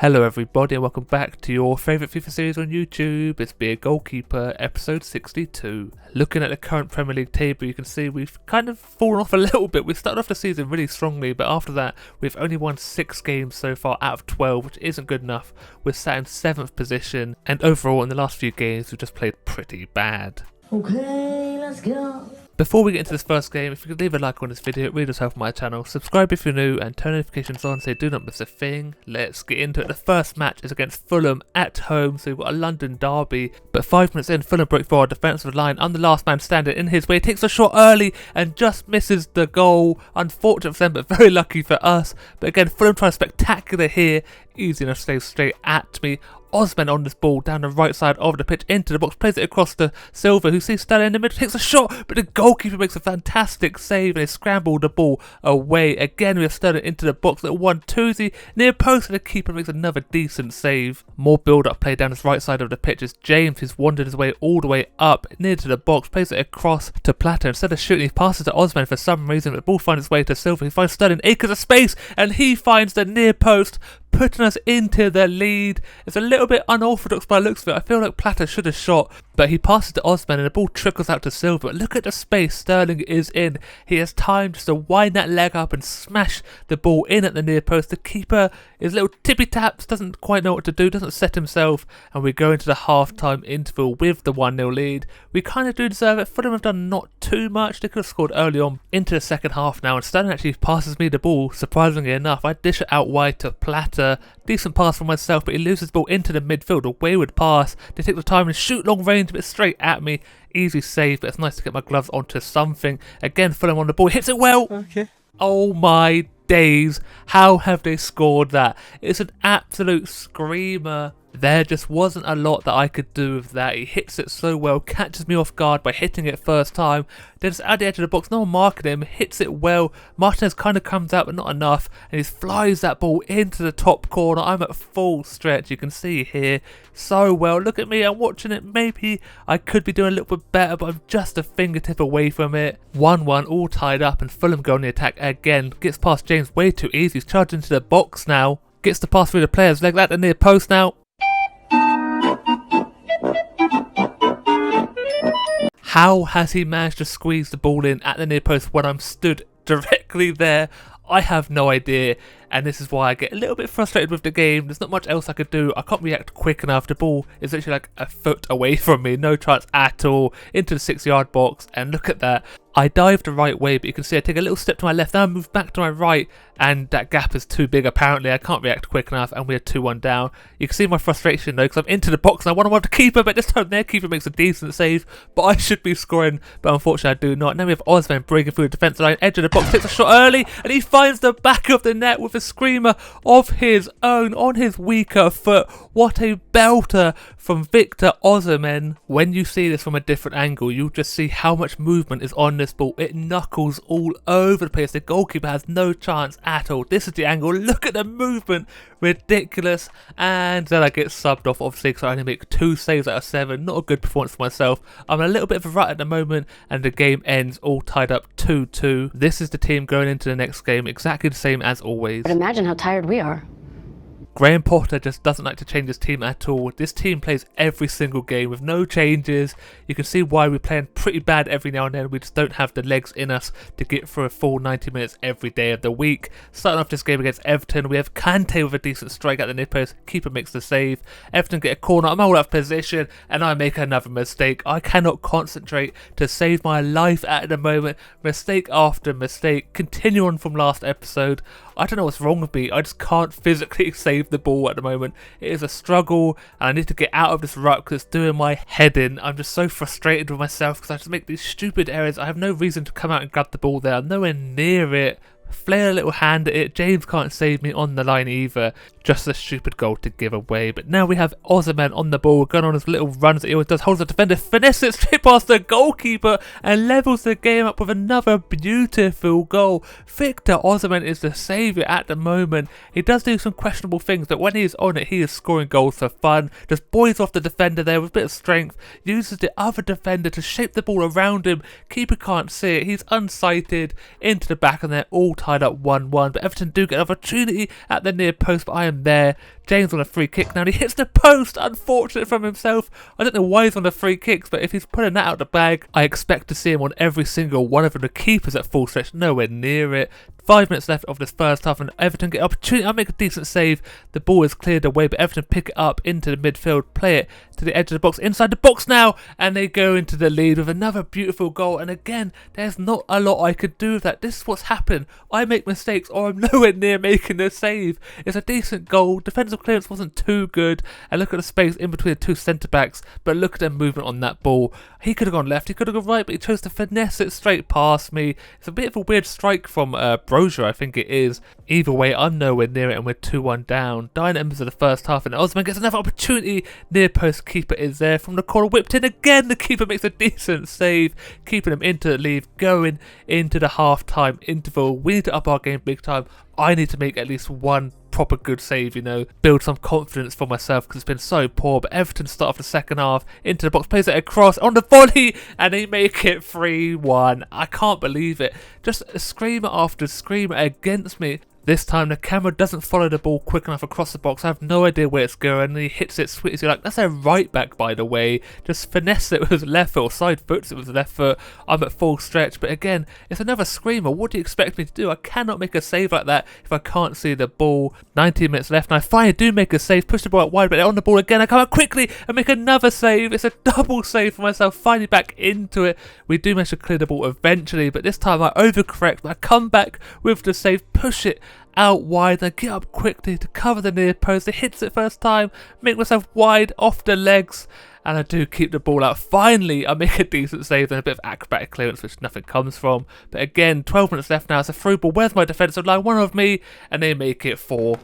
Hello everybody and welcome back to your favourite FIFA series on YouTube. It's Be a Goalkeeper, episode 62. Looking at the current Premier League table, you can see we've kind of fallen off a little bit. We started off the season really strongly, but after that we've only won 6 games so far out of 12, which isn't good enough. We're sat in 7th position, and overall in the last few games we've just played pretty bad. Okay, let's go. Before we get into this first game, if you could leave a like on this video, it really does help my channel. Subscribe if you're new and turn notifications on so you do not miss a thing. Let's get into it. The first match is against Fulham at home, so we've got a London derby. But 5 minutes in, Fulham broke through our defensive line. I'm the last man standing in his way. He takes a shot early and just misses the goal. Unfortunate for them, but very lucky for us. But again, Fulham trying spectacular here. Easy enough to stay straight at me. Osman on this ball down the right side of the pitch into the box, plays it across to Silva, who sees Sterling in the middle, takes a shot, but the goalkeeper makes a fantastic save and they scramble the ball away. Again, we have Sterling into the box, little 1-2-zy near post, and the keeper makes another decent save. More build-up play down this right side of the pitch as James, who's wandered his way all the way up near to the box, plays it across to Plata. Instead of shooting, he passes to Osman for some reason, but the ball finds its way to Silva. He finds Sterling acres of space, and he finds the near post, putting us into the lead. It's a little bit unorthodox by the looks of it. I feel like Plata should have shot, but he passes to Osman and the ball trickles out to Silva. Look at the space Sterling is in. He has time just to wind that leg up and smash the ball in at the near post. The keeper is little tippy taps, doesn't quite know what to do, doesn't set himself, and we go into the half-time interval with the 1-0 lead. We kind of do deserve it. Fulham have done not too much. They could have scored early on into the second half now, and Sterling actually passes me the ball, surprisingly enough. I dish it out wide to Plata. Decent pass from myself, but he loses the ball into the midfield. A wayward pass. They take the time and shoot long range, but straight at me. Easy save, but it's nice to get my gloves onto something. Again, Fulham on the ball. Hits it well. Okay. Oh my days. How have they scored that? It's an absolute screamer. There just wasn't a lot that I could do with that. He hits it so well, catches me off guard by hitting it first time, then just at the edge of the box, no one marking him, hits it well. Martinez kind of comes out but not enough, and he flies that ball into the top corner. I'm at full stretch, you can see here, so well. Look at me, I'm watching it. Maybe I could be doing a little bit better, but I'm just a fingertip away from it. 1-1, all tied up, and Fulham go on the attack again. Gets past James way too easy, he's charged into the box now. Gets to pass through the players, leg at the near post now. How has he managed to squeeze the ball in at the near post when I'm stood directly there? I have no idea, and this is why I get a little bit frustrated with the game. There's not much else I could do. I can't react quick enough. The ball is literally like a foot away from me. No chance at all. Into the 6-yard box, and look at that. I dive the right way, but you can see I take a little step to my left, then I move back to my right, and that gap is too big apparently. I can't react quick enough, and we're 2-1 down. You can see my frustration though, because I'm into the box and I want to have the keeper, but this time their keeper makes a decent save, but I should be scoring, but unfortunately I do not. Now we have Osman breaking through the defensive line, edge of the box, takes a shot early, and he finds the back of the net with a screamer of his own on his weaker foot. What a belter from Victor Osimhen. When you see this from a different angle, you'll just see how much movement is on this ball. It knuckles all over the place. The goalkeeper has no chance at all. This is the angle. Look at the movement. Ridiculous. And then I get subbed off, obviously, because I only make 2 saves out of 7. Not a good performance for myself. I'm in a little bit of a rut at the moment, and the game ends all tied up 2-2. This is the team going into the next game, exactly the same as always. But imagine how tired we are. Graham Potter just doesn't like to change his team at all. This team plays every single game with no changes. You can see why we're playing pretty bad every now and then. We just don't have the legs in us to get through a full 90 minutes every day of the week. Starting off this game against Everton, we have Kante with a decent strike at the near post. Keeper makes the save. Everton get a corner. I'm all out of position and I make another mistake. I cannot concentrate to save my life at the moment. Mistake after mistake. Continue on from last episode. I don't know what's wrong with me. I just can't physically save the ball at the moment. It is a struggle and I need to get out of this rut because it's doing my head in. I'm just so frustrated with myself because I just make these stupid errors. I have no reason to come out and grab the ball there. I'm nowhere near it. Flair a little hand at it. James can't save me on the line either. Just a stupid goal to give away. But now we have Osimhen on the ball, going on his little runs that he always does. Holds the defender, finesses it straight past the goalkeeper and levels the game up with another beautiful goal. Victor Osimhen is the saviour at the moment. He does do some questionable things, but when he is on it, he is scoring goals for fun. Just buoys off the defender there with a bit of strength. Uses the other defender to shape the ball around him. Keeper can't see it. He's unsighted into the back and they're all tied up 1-1, but Everton do get an opportunity at the near post, but I am there. James on a free kick now, and he hits the post, unfortunate from himself. I don't know why he's on the free kicks, but if he's putting that out the bag, I expect to see him on every single one of them. The keeper's at full stretch, nowhere near it. 5 minutes left of this first half, and Everton get opportunity. I make a decent save. The ball is cleared away, but Everton pick it up into the midfield, play it to the edge of the box, inside the box now, and they go into the lead with another beautiful goal. And again, there's not a lot I could do with that. This is what's happened. I make mistakes, or I'm nowhere near making the save. It's a decent goal. Defensive clearance wasn't too good, and look at the space in between the two centre backs. But look at their movement on that ball. He could have gone left, he could have gone right, but he chose to finesse it straight past me. It's a bit of a weird strike from Brozier, I think it is. Either way, I'm nowhere near it, and we're 2-1 down. 9 embers of the first half, and Osman gets another opportunity. Near post keeper is there from the corner, whipped in again. The keeper makes a decent save, keeping him into the lead, going into the half-time interval. We need to up our game big time. I need to make at least one proper good save, you know, build some confidence for myself, because it's been so poor. But Everton start off the second half, into the box, plays it across on the volley, and they make it 3-1. I can't believe it. Just a screamer after screamer against me. This time the camera doesn't follow the ball quick enough across the box. I have no idea where it's going, and he hits it sweetly. You're like, that's a right back, by the way. Just finesse it with his left foot, or side foots it with his left foot. I'm at full stretch, but again, it's another screamer. What do you expect me to do? I cannot make a save like that if I can't see the ball. 19 minutes left, and I finally do make a save, push the ball out wide, but they're on the ball again. I come out quickly and make another save. It's a double save for myself, finally back into it. We do manage to clear the ball eventually, but this time I overcorrect. I come back with the save, push it out wide, and I get up quickly to cover the near post. It hits it first time, make myself wide off the legs, and I do keep the ball out. Finally, I make a decent save and a bit of acrobatic clearance, which nothing comes from. But again, 12 minutes left now. It's a through ball. Where's my defensive line? One of me, and they make it 4.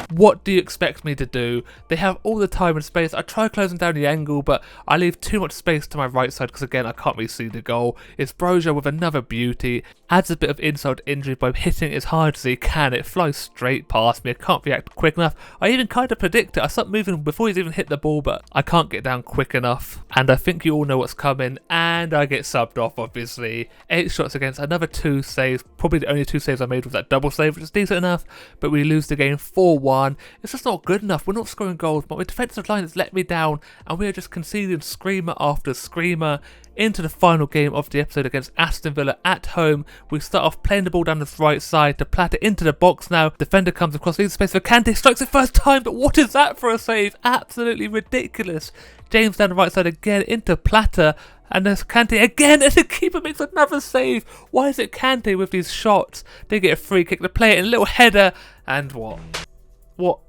What do you expect me to do? They have all the time and space. I try closing down the angle, but I leave too much space to my right side because, again, I can't really see the goal. It's Brozier with another beauty. Adds a bit of insult injury by hitting it as hard as he can. It flies straight past me. I can't react quick enough. I even kind of predict it. I start moving before he's even hit the ball, but I can't get down quick enough. And I think you all know what's coming. And I get subbed off, obviously. 8 shots against, another 2 saves. Probably the only 2 saves I made was that double save, which is decent enough. But we lose the game 4-1. It's just not good enough. We're not scoring goals, but my defensive line has let me down, and we are just conceding screamer after screamer. Into the final game of the episode against Aston Villa at home. We start off playing the ball down the right side to Platter into the box now. Defender comes across, leaves space for Kante, strikes it first time, but what is that for a save? Absolutely ridiculous. James down the right side again into Platter. And there's Kante again, and the keeper makes another save. Why is it Kante with these shots? They get a free kick, they play it in a little header, and what? What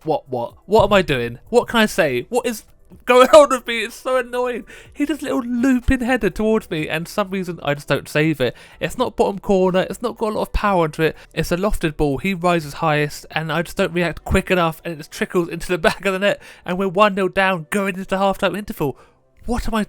am I doing? What can I say? What is going on with me? It's so annoying. He does a little looping header towards me, and for some reason I just don't save it. It's not bottom corner, it's not got a lot of power into it. It's a lofted ball, he rises highest, and I just don't react quick enough, and it just trickles into the back of the net, and we're 1-0 down going into the half-time interval. What am I...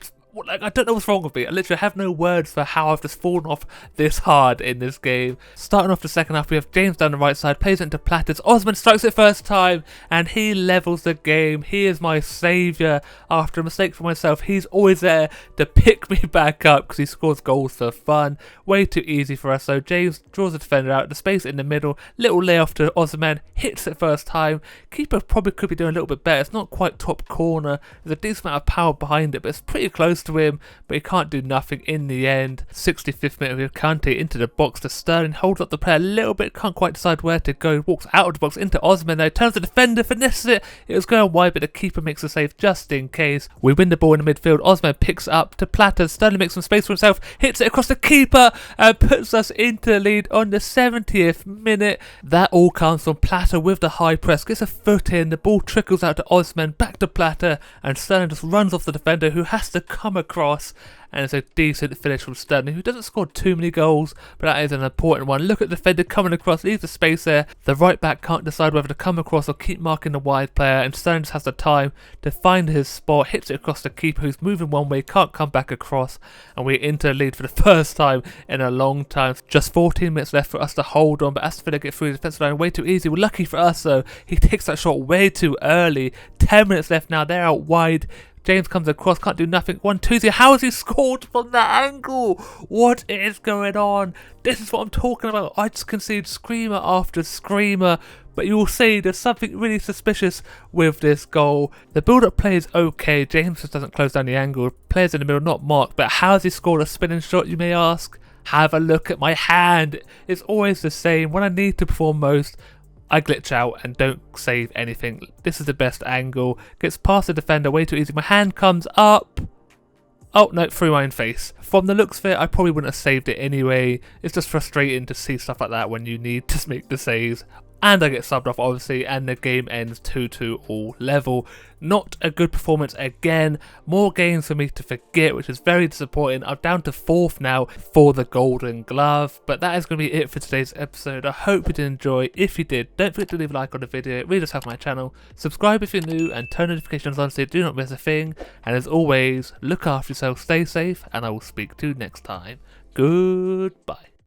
I don't know what's wrong with me. I literally have no words for how I've just fallen off this hard in this game. Starting off the second half, we have James down the right side, plays it into Platters. Osman strikes it first time, and he levels the game. He is my saviour. After a mistake for myself, he's always there to pick me back up because he scores goals for fun. Way too easy for us, so James draws the defender out, the space in the middle, little layoff to Osman, hits it first time. Keeper probably could be doing a little bit better. It's not quite top corner. There's a decent amount of power behind it, but it's pretty close to him, but he can't do nothing in the end. 65th minute, we have Kante into the box to Sterling, holds up the player a little bit, can't quite decide where to go, walks out of the box into Osman, though, turns the defender, finesses it. It was going wide, but the keeper makes a save just in case. We win the ball in the midfield. Osman picks up to Platter. Sterling makes some space for himself, hits it across the keeper, and puts us into the lead on the 70th minute. That all comes from Platter with the high press, gets a foot in, the ball trickles out to Osman, back to Platter, and Sterling just runs off the defender, who has to come across. And it's a decent finish from Sterling, who doesn't score too many goals, but that is an important one. Look at the defender coming across, leaves the space there. The right back can't decide whether to come across or keep marking the wide player, and Sterling just has the time to find his spot, hits it across the keeper, who's moving one way, can't come back across, and we're into the lead for the first time in a long time. Just 14 minutes left for us to hold on, but Aston Villa get through the defensive line way too easy. We're lucky for us though, he takes that shot way too early. 10 minutes left now, they're out wide. James comes across, can't do nothing. 1-2. How has he scored from that angle? What is going on? This is what I'm talking about. I just concede screamer after screamer. But you will see there's something really suspicious with this goal. The build-up play is okay. James just doesn't close down the angle. Players in the middle not marked. But how has he scored a spinning shot, you may ask? Have a look at my hand. It's always the same. When I need to perform most, I glitch out and don't save anything. This is the best angle. Gets past the defender way too easy. My hand comes up. Oh, no, through my own face. From the looks of it, I probably wouldn't have saved it anyway. It's just frustrating to see stuff like that when you need to make the saves. And I get subbed off, obviously, and the game ends 2-2 all level. Not a good performance again. More games for me to forget, which is very disappointing. I'm down to 4th now for the Golden Glove. But that is going to be it for today's episode. I hope you did enjoy. If you did, don't forget to leave a like on the video. It really does help my channel. Subscribe if you're new and turn notifications on so you do not miss a thing. And as always, look after yourself, stay safe, and I will speak to you next time. Goodbye.